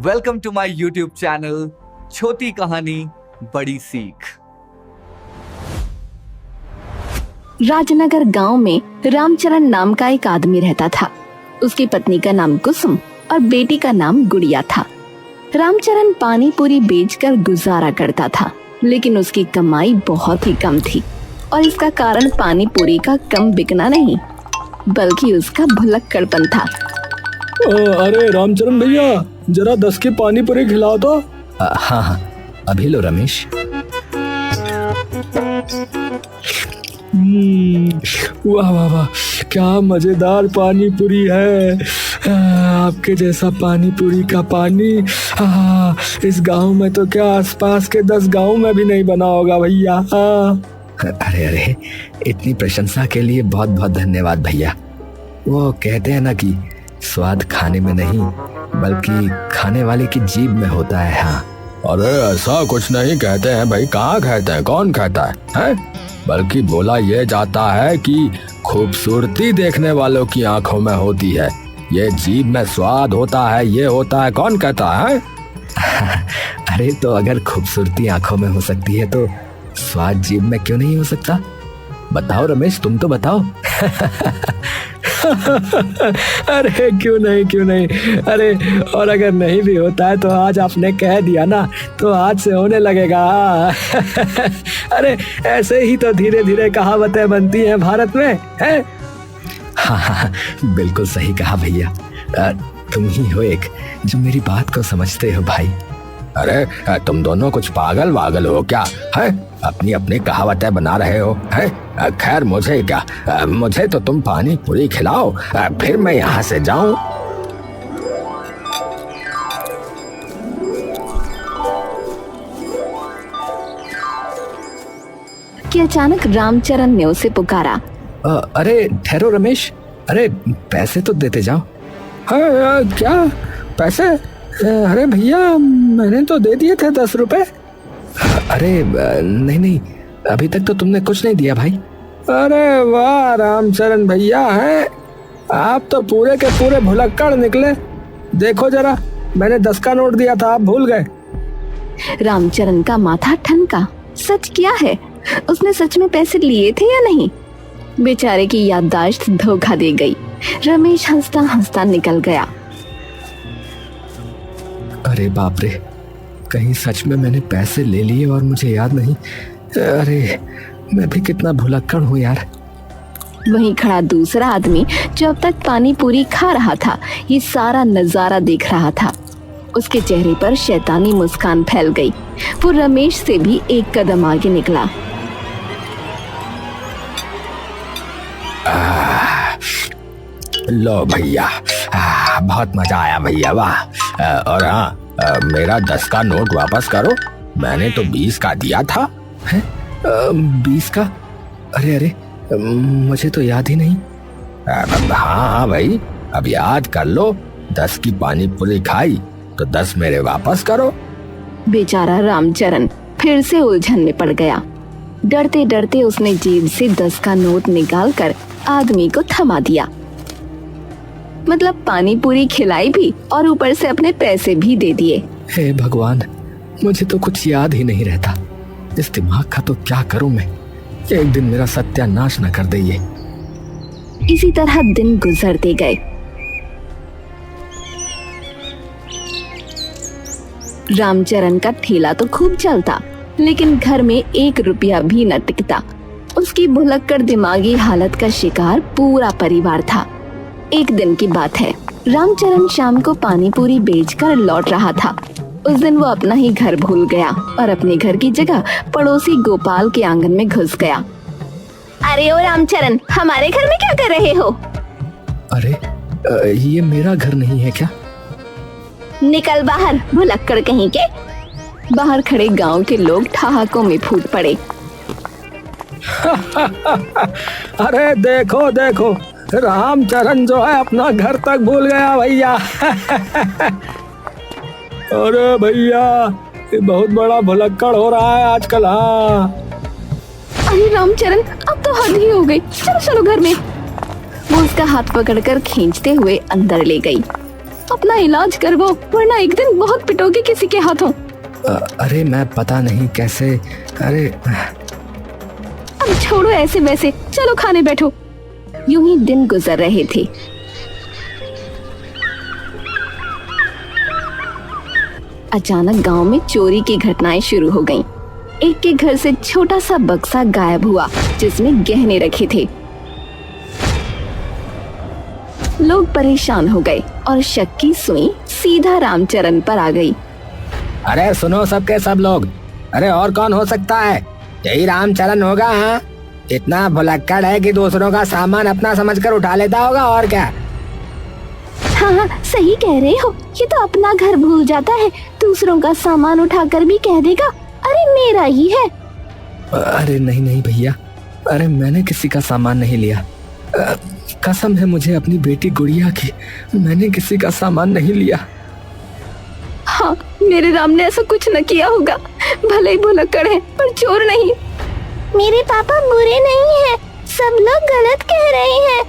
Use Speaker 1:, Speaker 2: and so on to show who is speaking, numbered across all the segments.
Speaker 1: Welcome to my YouTube channel छोटी कहानी बड़ी सीख।
Speaker 2: राजनगर गांव में रामचरण नाम का एक आदमी रहता था। उसकी पत्नी का नाम कुसुम और बेटी का नाम गुड़िया था। रामचरण पानी पूरी बेचकर गुजारा करता था, लेकिन उसकी कमाई बहुत ही कम थी और इसका कारण पानी पूरी का कम बिकना नहीं, बल्कि उसका भुलक्कड़पन था।
Speaker 3: अरे रामचरण भैया, जरा 10 की पानी पूरी खिलाओ तो।
Speaker 4: हाँ, अभी लो रमेश।
Speaker 3: वाह वाह वाह, क्या मजेदार पानी पूरी है। आपके जैसा पानी पूरी का पानी इस गांव में तो क्या आसपास के 10 गांव में भी नहीं बना होगा भैया।
Speaker 4: अरे, इतनी प्रशंसा के लिए बहुत बहुत धन्यवाद भैया। वो कहते हैं ना कि स्वाद खाने में नहीं बल्कि खाने वाले की जीभ में होता है। हाँ,
Speaker 3: अरे ऐसा कुछ नहीं कहते हैं भाई, कहाँ कहते हैं, कौन कहता है? बल्कि बोला यह जाता है कि खूबसूरती देखने वालों की आंखों में होती है, ये जीभ में स्वाद होता है, ये होता है, कौन कहता है?
Speaker 4: अरे तो अगर खूबसूरती आंखों में हो सकती है तो स्वाद जीभ में क्यों नहीं हो सकता? बताओ रमेश, तुम तो बताओ।
Speaker 3: अरे क्यों नहीं। अरे और अगर नहीं भी होता है तो आज आपने कह दिया ना, तो आज से होने लगेगा। अरे ऐसे ही तो धीरे धीरे कहावतें बनती हैं भारत में, है?
Speaker 4: हाँ, बिल्कुल सही कहा भैया। तुम ही हो एक जो मेरी बात को समझते हो भाई।
Speaker 3: अरे तुम दोनों कुछ पागल वागल हो क्या है? अपनी अपनी कहावतें बना रहे हो है? खैर मुझे क्या, मुझे तो तुम पानी पूरी खिलाओ, फिर मैं यहाँ से जाऊं।
Speaker 2: कि अचानक रामचरण ने उसे पुकारा।
Speaker 4: अरे ठहरो रमेश, अरे पैसे तो देते जाओ।
Speaker 3: क्या पैसे? अरे भैया, मैंने तो दे दिए थे 10 रुपए।
Speaker 4: अरे नहीं, अभी तक तो तुमने कुछ नहीं दिया भाई।
Speaker 3: अरे वाह रामचरण भैया, हैं आप तो पूरे के पूरे भुलक्कड़ निकले। देखो जरा, मैंने 10 का नोट दिया था, आप भूल गए।
Speaker 2: रामचरण का माथा ठनका। सच क्या है? उसने सच में पैसे लिए थे या नहीं? बेचारे की याददाश्त धोखा दे गई। रमेश हंसता हंसता निकल गया।
Speaker 4: अरे बाप रे, कहीं सच में मैंने पैसे ले लिए और मुझे याद नहीं। अरे मैं भी कितना भुलक्कड़ हूँ यार।
Speaker 2: वहीं खड़ा दूसरा आदमी जो अब तक पानी पूरी खा रहा था, ये सारा नजारा देख रहा था। उसके चेहरे पर शैतानी मुस्कान फैल गई। वो रमेश से भी एक कदम आगे निकला।
Speaker 3: लो भैया, बहुत मजा आया भैया, वाह। और हाँ, मेरा 10 का नोट वापस करो, मैंने तो 20 का दिया था।
Speaker 4: 20 का? अरे मुझे तो याद ही नहीं।
Speaker 3: हाँ भाई, अब याद कर लो। 10 की पानी पूरी खाई तो 10 मेरे वापस करो।
Speaker 2: बेचारा रामचरण फिर से उलझन में पड़ गया। डरते डरते उसने जेब से 10 का नोट निकालकर आदमी को थमा दिया। मतलब पानी पूरी खिलाई भी और ऊपर से अपने पैसे भी दे दिए।
Speaker 4: हे भगवान, मुझे तो कुछ याद ही नहीं रहता। इस दिमाग का तो क्या करूं मैं? एक दिन मेरा सत्यानाश न कर दे ये।
Speaker 2: इसी तरह दिन गुजरते गए। रामचरण का ठेला तो खूब चलता, लेकिन घर में 1 रुपया भी न टिकता। उसकी भुलक्कड़ दिमागी हालत का शिकार पूरा परिवार था। एक दिन की बात है, रामचरण शाम को पानी पूरी बेचकर लौट रहा था। उस दिन वो अपना ही घर भूल गया और अपने घर की जगह पड़ोसी गोपाल के आंगन में घुस गया। अरे ओ रामचरण, हमारे घर में क्या कर रहे हो?
Speaker 4: अरे ये मेरा घर नहीं है क्या?
Speaker 2: निकल बाहर, भुलक्कड़ कहीं के। बाहर खड़े गांव के लोग ठहाकों में फूट पड़े।
Speaker 3: अरे देखो देखो, रामचरण जो है अपना घर तक भूल गया भैया। अरे भैया, ये बहुत बड़ा भुलक्कड़ हो रहा है आजकल। हाँ,
Speaker 2: अरे रामचरण, अब तो हद ही हो गई। चलो चलो घर में। वो उसका हाथ पकड़कर खींचते हुए अंदर ले गई। अपना इलाज करवाओ, वरना एक दिन बहुत पिटोगे किसी के हाथों।
Speaker 4: अरे मैं पता नहीं कैसे, अरे
Speaker 2: अब छोड़ो ऐसे वैसे, चलो खाने बैठो। यूं ही दिन गुजर रहे थे। अचानक गांव में चोरी की घटनाएं शुरू हो गईं। एक के घर से छोटा सा बक्सा गायब हुआ जिसमें गहने रखे थे। लोग परेशान हो गए और शक की सुई सीधा रामचरण पर आ गई।
Speaker 3: अरे सुनो सबके सब लोग, अरे और कौन हो सकता है? यही रामचरण होगा। हाँ, इतना भुलक्कड़ है कि दूसरों का सामान अपना समझकर उठा लेता होगा, और क्या।
Speaker 2: हाँ, सही कह रहे हो। ये तो अपना घर भूल जाता है, दूसरों का सामान उठाकर भी कह देगा अरे मेरा ही है।
Speaker 4: अरे नहीं नहीं भैया, अरे मैंने किसी का सामान नहीं लिया। कसम है मुझे अपनी बेटी गुड़िया की, मैंने किसी का सामान नहीं लिया।
Speaker 2: हाँ, मेरे राम ने ऐसा कुछ न किया होगा। भले ही भुलक्कड़ है पर चोर नहीं। मेरे पापा बुरे नहीं हैं, सब लोग गलत कह रहे हैं।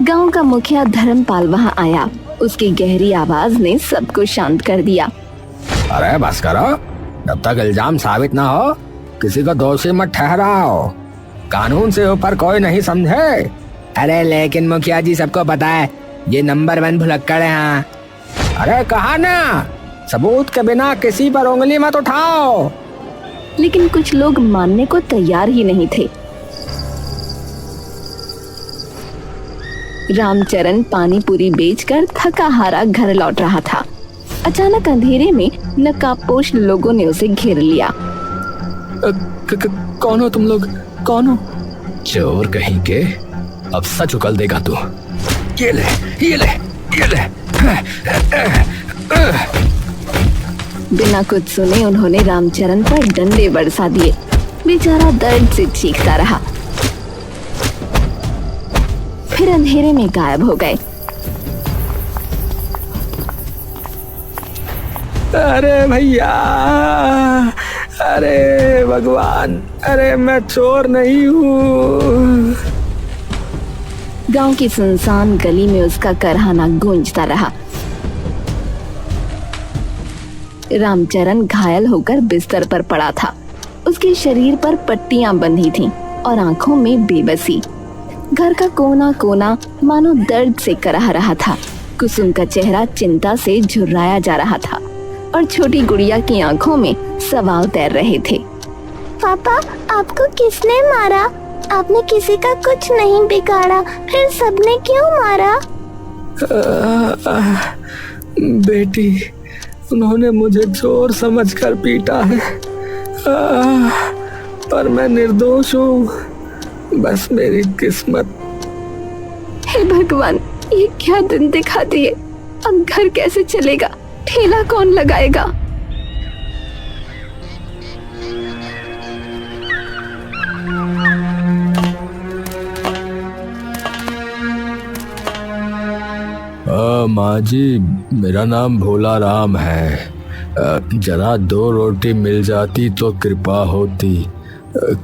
Speaker 2: गांव का मुखिया धर्मपाल वहां आया। उसकी गहरी आवाज ने सबको शांत कर दिया।
Speaker 3: अरे बस करो, जब तक इल्जाम साबित ना हो किसी को दोषी मत ठहराओ। कानून से ऊपर कोई नहीं, समझे?
Speaker 4: अरे लेकिन मुखिया जी सबको पता है ये नंबर 1 भुलक्कड़ है। हाँ।
Speaker 3: अरे कहा ना, सबूत के बिना किसी पर उंगली मत उठाओ।
Speaker 2: लेकिन कुछ लोग मानने को तैयार ही नहीं थे। रामचरण पानी पूरी बेचकर थका हारा घर लौट रहा था। अचानक अंधेरे में नकाबपोश लोगों ने उसे घेर लिया।
Speaker 4: कौन हो तुम लोग, कौन हो? चोर कहीं के, अब सच उगल देगा तू। ये ले, ये ले, ये ले।
Speaker 2: बिना कुछ सुने उन्होंने रामचरण पर डंडे बरसा दिए। बेचारा दर्द से चीखता रहा, फिर अंधेरे में गायब हो गए।
Speaker 3: अरे भैया, अरे भगवान, अरे मैं चोर नहीं हूँ।
Speaker 2: गांव की सुनसान गली में उसका करहाना गूंजता रहा। रामचरण घायल होकर बिस्तर पर पड़ा था। उसके शरीर पर पट्टियां बंधी थीं और आंखों में बेबसी। घर का कोना कोना मानो दर्द से कराह रहा था। कुसुम का चेहरा चिंता से झुर्राया जा रहा था और छोटी गुड़िया की आंखों में सवाल तैर रहे थे। पापा, आपको किसने मारा? आपने किसी का कुछ नहीं बिगाड़ा, फिर सबने क्यों मारा?
Speaker 3: बेटी, उन्होंने मुझे चोर समझकर पीटा है, पर मैं निर्दोष हूँ। बस मेरी किस्मत।
Speaker 2: हे भगवान, ये क्या दिन दिखा दिए। अब घर कैसे चलेगा? ठेला कौन लगाएगा?
Speaker 3: माँ जी, मेरा नाम भोला राम है। जरा 2 रोटी मिल जाती तो कृपा होती।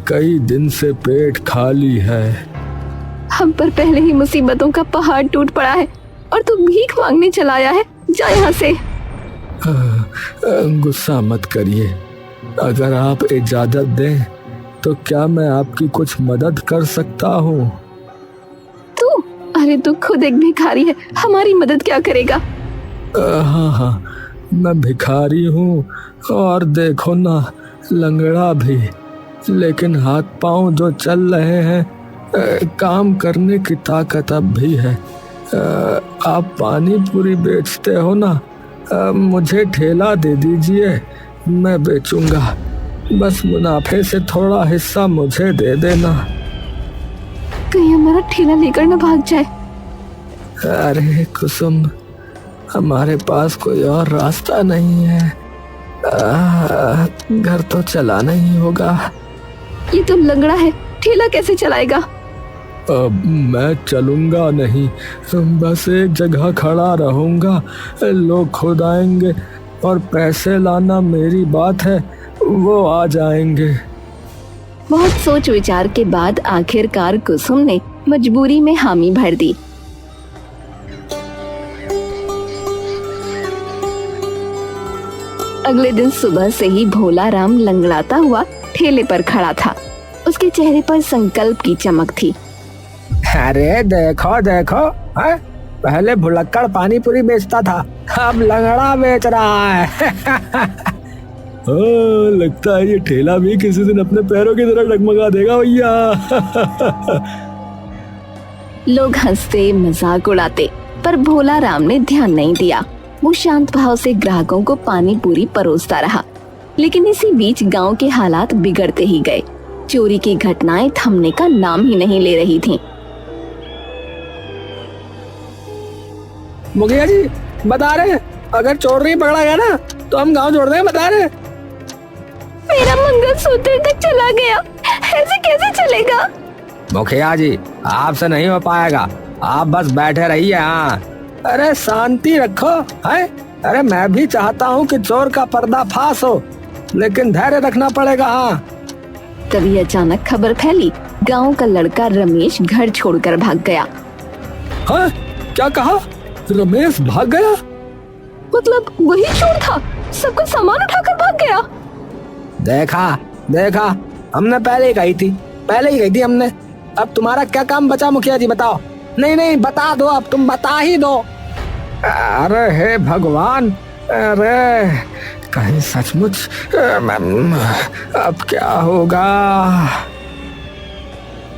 Speaker 3: कई दिन से पेट खाली है।
Speaker 2: हम पर पहले ही मुसीबतों का पहाड़ टूट पड़ा है और तू भीख मांगने चला आया है। जा यहाँ से।
Speaker 3: गुस्सा मत करिए। अगर आप इजाजत दें तो क्या मैं आपकी कुछ मदद कर सकता हूँ?
Speaker 2: तू? अरे तू खुद एक भिखारी है, हमारी मदद क्या करेगा?
Speaker 3: हाँ हाँ, मैं भिखारी हूँ और देखो ना, लंगड़ा भी, लेकिन हाथ पांव जो चल रहे हैं, काम करने की ताकत अब भी है। आप पानी पूरी बेचते हो ना, मुझे ठेला दे दीजिए, मैं बेचूंगा। बस मुनाफे से थोड़ा हिस्सा मुझे दे देना।
Speaker 2: कहीं हमारा ठेला लेकर न भाग जाए।
Speaker 3: अरे कुसुम, हमारे पास कोई और रास्ता नहीं है। घर तो चलाना ही होगा।
Speaker 2: ये तो लंगड़ा है, ठेला कैसे चलाएगा?
Speaker 3: मैं चलूंगा नहीं, बस एक जगह खड़ा रहूंगा। लोग खुद आएंगे और पैसे लाना मेरी बात है, वो आ जाएंगे।
Speaker 2: बहुत सोच विचार के बाद आखिरकार कुसुम ने मजबूरी में हामी भर दी। अगले दिन सुबह से ही भोला राम लंगड़ाता हुआ ठेले पर खड़ा था। उसके चेहरे पर संकल्प की चमक थी।
Speaker 4: अरे देखो देखो, है? पहले भुलक्कड़ पानी पूरी बेचता था, अब लंगड़ा बेच रहा है।
Speaker 3: लगता है ये ठेला भी किसी दिन अपने पैरों की तरह डगमगा देगा भैया।
Speaker 2: लोग हंसते मजाक उड़ाते, पर भोला राम ने ध्यान नहीं दिया। वो शांत भाव से ग्राहकों को पानी पूरी परोसता रहा। लेकिन इसी बीच गांव के हालात बिगड़ते ही गए। चोरी की घटनाएं थमने का नाम ही नहीं ले रही थीं।
Speaker 4: मुखिया जी बता रहे, अगर चोर नहीं पकड़ा गया ना तो हम गांव छोड़ देंगे, बता रहे।
Speaker 2: मेरा मंगलसूत्र तक चला गया, ऐसे कैसे चलेगा?
Speaker 4: मुखिया जी आपसे नहीं हो पाएगा, आप बस बैठे रहिए। हाँ, अरे शांति रखो, है? अरे मैं भी चाहता हूँ कि चोर का पर्दाफाश हो, लेकिन धैर्य रखना पड़ेगा। हाँ।
Speaker 2: तभी अचानक खबर फैली, गांव का लड़का रमेश घर छोड़कर भाग गया।
Speaker 4: हाँ? क्या कहा? रमेश भाग गया?
Speaker 2: मतलब वही चोर था, सबका सामान उठाकर भाग गया।
Speaker 4: देखा देखा, हमने पहले ही कही थी हमने। अब तुम्हारा क्या काम बचा मुखिया जी, बताओ। नहीं बता दो, अब तुम बता ही दो। अरे हे भगवान, अरे कहीं सचमुच अब क्या होगा?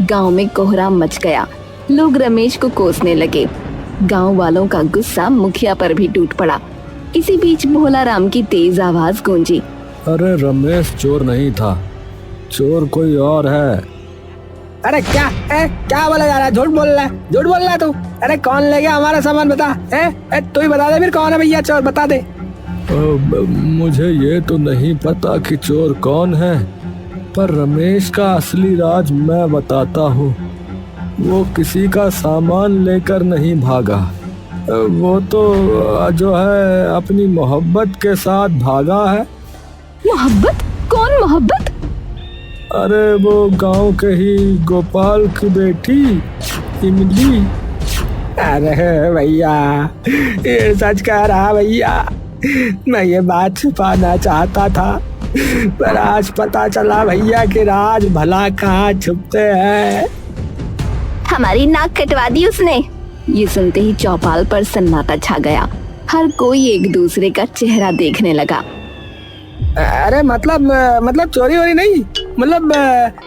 Speaker 2: गांव में कोहराम मच गया। लोग रमेश को कोसने लगे। गांव वालों का गुस्सा मुखिया पर भी टूट पड़ा। इसी बीच भोला राम की तेज आवाज गूंजी।
Speaker 3: अरे रमेश चोर नहीं था, चोर कोई और है।
Speaker 4: अरे क्या बोला जा रहा है? झूठ बोल रहा है तू। अरे कौन ले गया हमारा सामान, बता। तू ही बता दे फिर, कौन है भैया चोर, बता दे।
Speaker 3: मुझे ये तो नहीं पता कि चोर कौन है, पर रमेश का असली राज मैं बताता हूँ। वो किसी का सामान लेकर नहीं भागा, वो तो जो है अपनी मोहब्बत के साथ भागा है।
Speaker 2: मोहब्बत? कौन मोहब्बत?
Speaker 3: अरे वो गांव के ही गोपाल की बेटी इमली।
Speaker 4: अरे भैया ये सच कह रहा भैया, मैं ये बात छुपाना चाहता था, पर आज पता चला भैया कि राज भला कहाँ छुपते हैं।
Speaker 2: हमारी नाक कटवा दी उसने। ये सुनते ही चौपाल पर सन्नाटा छा गया। हर कोई एक दूसरे का चेहरा देखने लगा।
Speaker 4: अरे मतलब चोरी वोरी नहीं, मतलब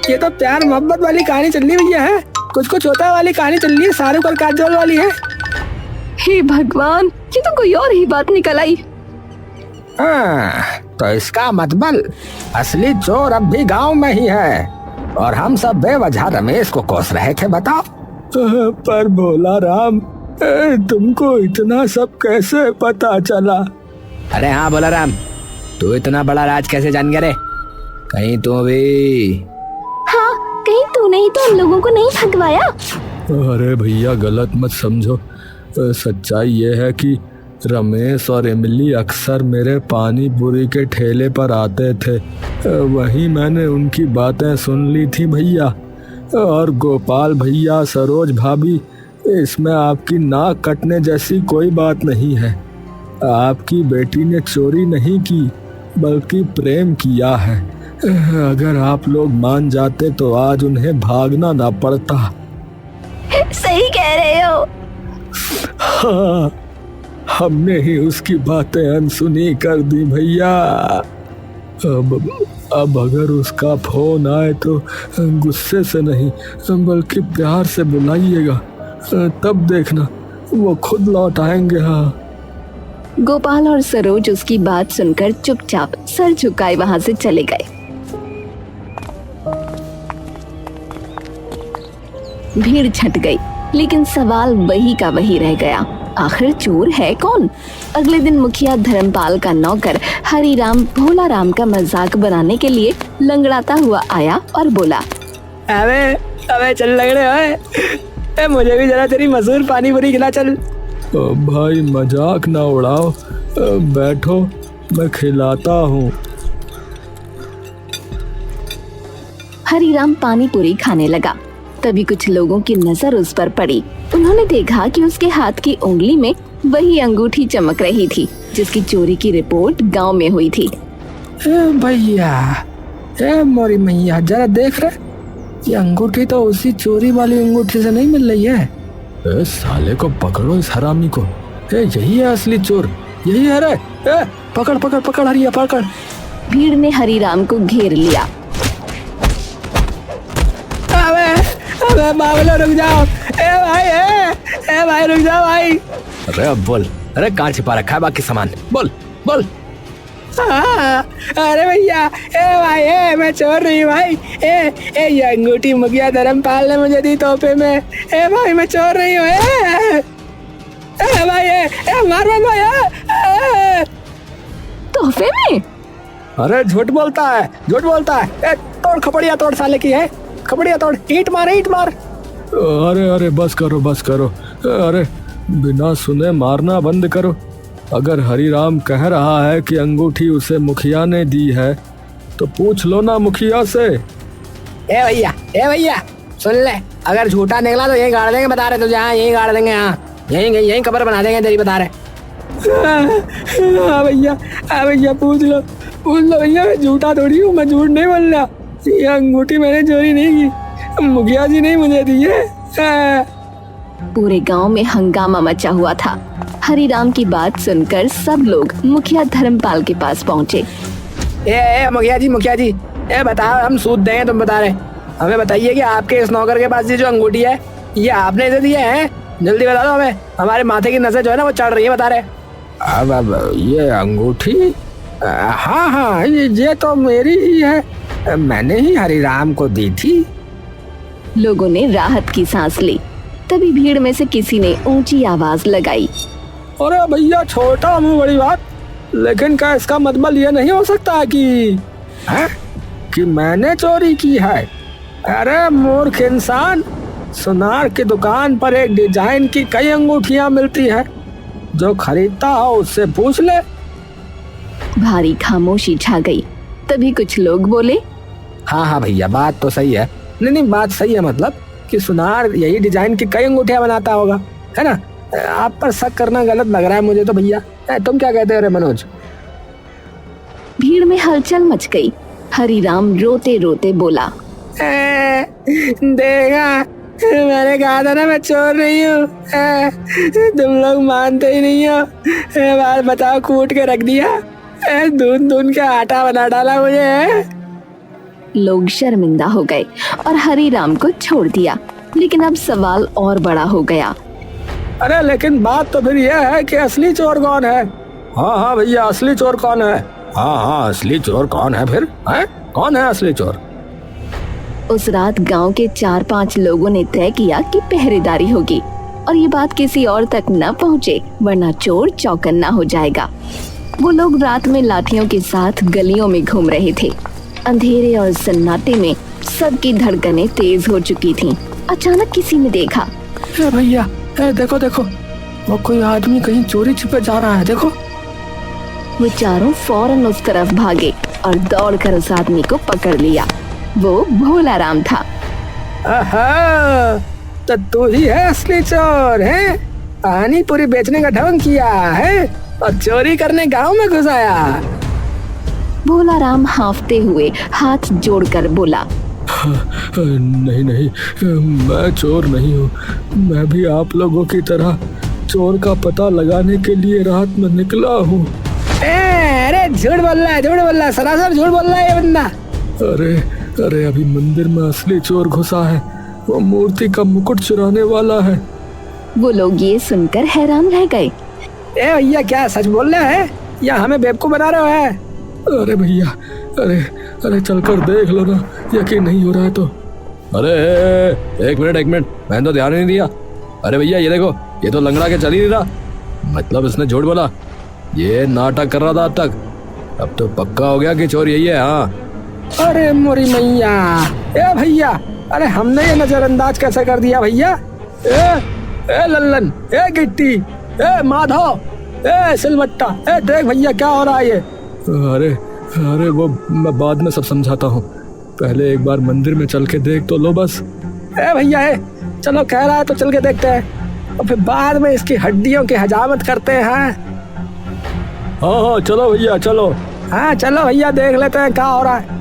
Speaker 4: ये तो प्यार मोहब्बत वाली कहानी चल रही भैया है। कुछ होता वाली कहानी चल रही है, शाहरुख और काजोल वाली है।
Speaker 2: हे भगवान, ये तो कोई और ही बात निकल आई।
Speaker 4: हाँ, तो इसका मतलब असली चोर अब भी गांव में ही है और हम सब बेवजह रमेश को कोस रहे थे, बताओ।
Speaker 3: पर भोला राम, तुमको इतना सब कैसे पता चला?
Speaker 4: अरे हाँ भोला राम, तू इतना बड़ा राज कैसे जान गया रे? कहीं तू भी?
Speaker 2: हाँ, कहीं तूने ही तो उन लोगों को नहीं भगवाया?
Speaker 3: अरे भैया गलत मत समझो, सच्चाई ये है कि रमेश और इमली अक्सर मेरे पानी पूरी के ठेले पर आते थे। वहीं मैंने उनकी बातें सुन ली थी भैया। और गोपाल भैया, सरोज भाभी, इसमें आपकी नाक कटने जैसी कोई बात नहीं है। आपकी बेटी ने चोरी नहीं की बल्कि प्रेम किया है। अगर आप लोग मान जाते तो आज उन्हें भागना ना पड़ता।
Speaker 2: सही कह रहे हो।
Speaker 3: हाँ, हमने ही उसकी बातें अनसुनी कर दी भैया। अब अगर उसका फोन आए तो गुस्से से नहीं बल्कि प्यार से बुलाइएगा, तब देखना वो खुद लौट आएंगे। हाँ।
Speaker 2: गोपाल और सरोज उसकी बात सुनकर चुपचाप सर झुकाए वहां से चले गए। भीड़ छट गई, लेकिन सवाल वही का वही रह गया, आखिर चोर है कौन? अगले दिन मुखिया धर्मपाल का नौकर हरिराम भोला राम का मजाक बनाने के लिए लंगड़ाता हुआ आया और बोला,
Speaker 4: अबे चल लंगड़े, मुझे भी जरा तेरी मशहूर पानी पूरी खिला चल।
Speaker 3: भाई मजाक ना उड़ाओ, बैठो मैं खिलाता हूँ।
Speaker 2: हरिराम पानी पूरी खाने लगा। तभी कुछ लोगों की नजर उस पर पड़ी। उन्होंने देखा कि उसके हाथ की उंगली में वही अंगूठी चमक रही थी जिसकी चोरी की रिपोर्ट गांव में हुई थी।
Speaker 4: भैया, ए मोरी मैया, जरा देख रहे, ये अंगूठी तो उसी चोरी वाली अंगूठी से नहीं मिल रही है।
Speaker 3: ए साले को पकड़ो, इस हरामी को। ए यही है असली चोर, यही है रे। ए पकड़ पकड़ पकड़ हरिया, पकड़।
Speaker 2: भीड़ ने हरीराम को घेर लिया।
Speaker 4: अबे बाबलो रुक जाओ, ए भाई रुक जाओ भाई।
Speaker 3: अरे अब बोल, अरे कहाँ छिपा रखा है बाकी सामान, बोल बोल।
Speaker 4: अरे भैया, भाई मैं चोर नहीं भाई। ये अंगूठी मुखिया धर्मपाल ने मुझे दी तोहफे में। भाई मैं चोर नहीं हूँ। भाई मार भाई।
Speaker 2: तोहफे में?
Speaker 3: अरे झूठ बोलता है, झूठ बोलता है।
Speaker 4: तोड़ खपड़िया तोड़, साले की है खपड़िया तोड़। ईंट मार, ईंट मार।
Speaker 3: अरे अरे बस करो, बस करो। अरे बिना सुने मारना बंद करो। अगर हरिराम कह रहा है कि अंगूठी उसे मुखिया ने दी है तो पूछ लो ना मुखिया से।
Speaker 4: ए भैया सुन ले, अगर झूठा निकला तो यही गाड़ देंगे, बता रहे तुझे। हाँ यही गाड़ देंगे, हाँ यही कब्र बना देंगे तेरी, बता रहे। हाँ भैया पूछ लो भैया, मैं झूठा थोड़ी हूँ, मैं झूठ नहीं बोल रहा। ये अंगूठी मैंने चोरी नहीं की, मुखिया जी ने मुझे दी है।
Speaker 2: पूरे गांव में हंगामा मचा हुआ था। हरिराम की बात सुनकर सब लोग मुखिया धर्मपाल के पास पहुंचे।
Speaker 4: ए मुखिया जी, बताओ, हम सूद देंगे, तुम बता रहे। हमें बताइए कि आपके इस नौकर के पास ये जो अंगूठी है, ये आपने इसे दी है? जल्दी बता दो हमें, हमारे माथे की नजर जो है ना वो चढ़ रही है, बता रहे। अब ये अंगूठी, हाँ ये तो मेरी ही है, मैंने ही हरिराम को दी थी।
Speaker 2: लोगों ने राहत की सांस ली। तभी भीड़ में से किसी ने ऊंची आवाज लगाई।
Speaker 4: अरे भैया, छोटा मुंह बड़ी बात, लेकिन क्या इसका मतलब ये नहीं हो सकता कि मैंने चोरी की है? अरे मूर्ख इंसान, सुनार की दुकान पर एक डिजाइन की कई अंगूठियां मिलती है, जो खरीदता हो उससे पूछ ले।
Speaker 2: भारी खामोशी छा गई। तभी कुछ लोग बोले,
Speaker 4: हाँ भैया, बात तो सही है। नहीं बात सही है, मतलब कि सुनार यही डिजाइन की कई अंगूठियां बनाता होगा, है ना? आप पर शक करना गलत लग रहा है मुझे तो भैया। तुम क्या कहते हो रे मनोज?
Speaker 2: भीड़ में हलचल मच गई। हरिराम रोते रोते बोला,
Speaker 4: देखा, मैंने कहा था ना मैं चोर नहीं हूँ। तुम लोग मानते ही नहीं हो। बात बताओ, कूट के रख दिया, धुन के आटा बना डाला मुझे।
Speaker 2: लोग शर्मिंदा हो गए और हरिराम को छोड़ दिया। लेकिन अब सवाल और बड़ा हो गया।
Speaker 4: अरे लेकिन बात तो फिर यह है कि असली चोर कौन है? हाँ भैया, असली चोर कौन है? हाँ असली चोर कौन है फिर? कौन है असली चोर?
Speaker 2: उस रात गांव के 4-5 लोगों ने तय किया कि पहरेदारी होगी और ये बात किसी और तक न पहुंचे, वरना चोर चौकन्ना हो जाएगा। वो लोग रात में लाठियों के साथ गलियों में घूम रहे थे। अंधेरे और सन्नाटे में सबकी धड़कनें तेज हो चुकी थीं। अचानक किसी ने देखा,
Speaker 4: भैया देखो, वो कोई आदमी कहीं चोरी छिपे जा रहा है, देखो।
Speaker 2: वो चारों फौरन उस तरफ भागे और दौड़कर उस आदमी को पकड़ लिया। वो भोला राम था।
Speaker 4: तो तू ही है असली चोर, है? पानी पूरी बेचने का ढंग किया है और चोरी करने गांव में घुस आया।
Speaker 2: भोला राम हांफते हुए हाथ जोड़कर बोला,
Speaker 3: नहीं, मैं चोर नहीं हूँ। मैं भी आप लोगों की तरह चोर का पता लगाने के लिए रात में निकला हूँ।
Speaker 4: अरे झूठ बोल रहा है, सरासर झूठ बोल रहा है ये बंदा।
Speaker 3: अरे अभी मंदिर में असली चोर घुसा है, वो मूर्ति का मुकुट चुराने वाला है।
Speaker 2: वो लोग ये सुनकर हैरान रह गए।
Speaker 4: भैया, क्या सच बोल रहे हैं या हमें बेवकूफ बना रहे हो?
Speaker 3: अरे भैया, अरे चलकर देख लो ना, यकीन नहीं हो रहा है तो। अरे एक मिनट, मैंने तो ध्यान नहीं दिया। अरे भैया ये देखो, ये तो लंगड़ा के चल ही नहीं रहा। मतलब इसने झूठ बोला, ये नाटक कर रहा था अब तक। अब तो पक्का हो गया कि चोर यही है। हाँ।
Speaker 4: अरे मोरी मैया, भैया, अरे हमने ये नजरअंदाज कैसे कर दिया भैया? लल्लन, गिट्टी, माधव, सिलवट्टा, देख भैया क्या हो रहा है ये।
Speaker 3: अरे वो मैं बाद में सब समझाता हूँ, पहले एक बार मंदिर में चल के देख तो लो बस।
Speaker 4: भैया चलो, कह रहा है तो चल के देखते हैं। और फिर बाद में इसकी हड्डियों की हजामत करते हैं।
Speaker 3: हाँ चलो भैया चलो।
Speaker 4: हाँ चलो भैया, देख लेते हैं क्या हो रहा है।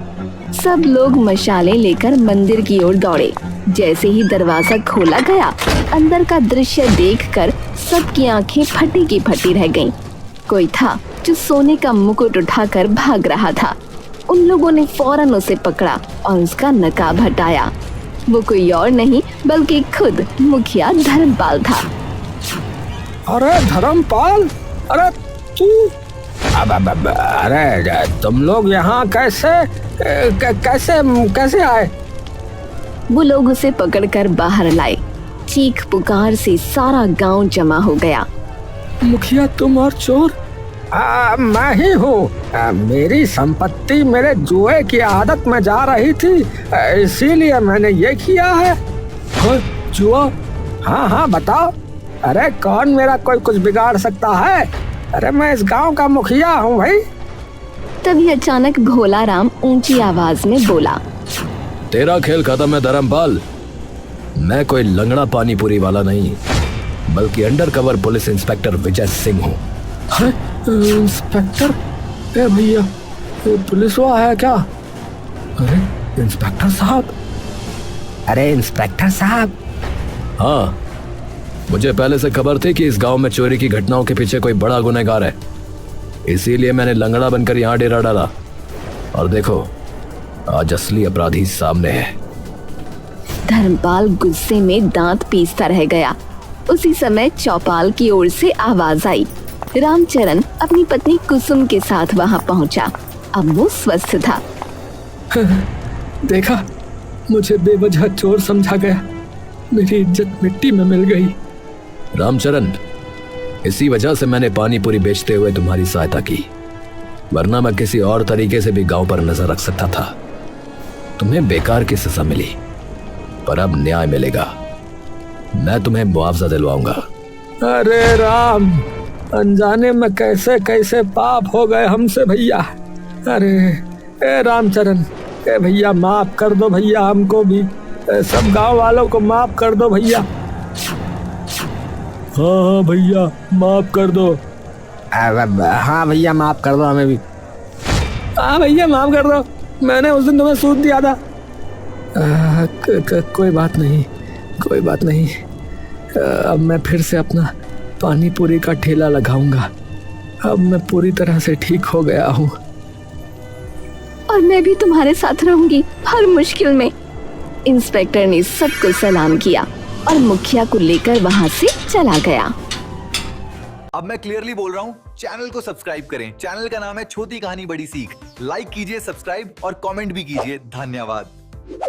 Speaker 2: सब लोग मशालें लेकर मंदिर की ओर दौड़े। जैसे ही दरवाजा खोला गया, अंदर का दृश्य देखकर सबकी आंखें फटी की फटी रह गईं। कोई था जो सोने का मुकुट उठाकर भाग रहा था। उन लोगों ने फौरन उसे पकड़ा और उसका नकाब हटाया। वो कोई और नहीं बल्कि खुद मुखिया धर्मपाल था।
Speaker 4: अरे धर्मपाल, अरे तू, अरे तुम लोग यहाँ कैसे आए?
Speaker 2: वो लोग उसे पकड़कर बाहर लाए। चीख पुकार से सारा गांव जमा हो गया।
Speaker 4: मुखिया तुम और चोर? मैं ही हूँ। मेरी संपत्ति मेरे जुए की आदत में जा रही थी, इसीलिए मैंने ये किया है। जुआ? हाँ बताओ। अरे कौन मेरा कोई कुछ बिगाड़ सकता है? अरे मैं इस गांव का मुखिया हूँ भाई।
Speaker 2: तभी अचानक भोला राम ऊंची आवाज में बोला,
Speaker 3: तेरा खेल खत्म है धर्मपाल। मैं कोई लंगड़ा पानीपुरी वाला नहीं, बल्कि undercover police inspector Vijay Singh हूँ।
Speaker 4: इंस्पेक्टर? ए भैया, पुलिस वो है क्या? अरे इंस्पेक्टर साहब, अरे इंस्पेक्टर साहब।
Speaker 3: हाँ, मुझे पहले से खबर थी कि इस गांव में चोरी की घटनाओं के पीछे कोई बड़ा गुनहगार है, इसीलिए मैंने लंगड़ा बनकर यहाँ डेरा डाला। और देखो, आज असली अपराधी सामने है।
Speaker 2: धर्मपाल गुस्से में दांत पीसता रह गया। उसी समय चौपाल की ओर से आवाज आई। रामचरण अपनी पत्नी कुसुम के साथ वहां पहुंचा। अब वो स्वस्थ था।
Speaker 4: देखा, मुझे बेवजह चोर समझा गया। मेरी इज्जत मिट्टी में मिल गई।
Speaker 3: रामचरण, इसी वजह से मैंने पानीपुरी बेचते हुए तुम्हारी सहायता की, वरना मैं किसी और तरीके से भी गांव पर नजर रख सकता था। तुम्हें बेकार की सजा मिली, पर अब न्याय मिलेगा। मैं तुम्हें मुआवजा दिलवाऊंगा।
Speaker 4: अरे राम, अनजाने में कैसे कैसे पाप हो गए हमसे भैया। अरे ए रामचरण, ए भैया माफ कर दो भैया, हमको भी, सब गांव वालों को माफ कर दो भैया।
Speaker 3: हाँ भैया माफ कर दो।
Speaker 4: हाँ भैया माफ कर दो हमें भी। हाँ भैया माफ कर दो, मैंने उस दिन तुम्हें सूद दिया था। कोई बात नहीं, कोई बात नहीं। अब मैं फिर से अपना पानीपुरी का ठेला लगाऊंगा। अब मैं पूरी तरह से ठीक हो गया हूँ।
Speaker 2: और मैं भी तुम्हारे साथ रहूंगी हर मुश्किल में। इंस्पेक्टर ने सबको सलाम किया और मुखिया को लेकर वहां से चला गया।
Speaker 1: अब मैं क्लियरली बोल रहा हूँ, चैनल को सब्सक्राइब करें। चैनल का नाम है छोटी कहानी बड़ी सीख। लाइक कीजिए, सब्सक्राइब और कमेंट भी कीजिए। धन्यवाद।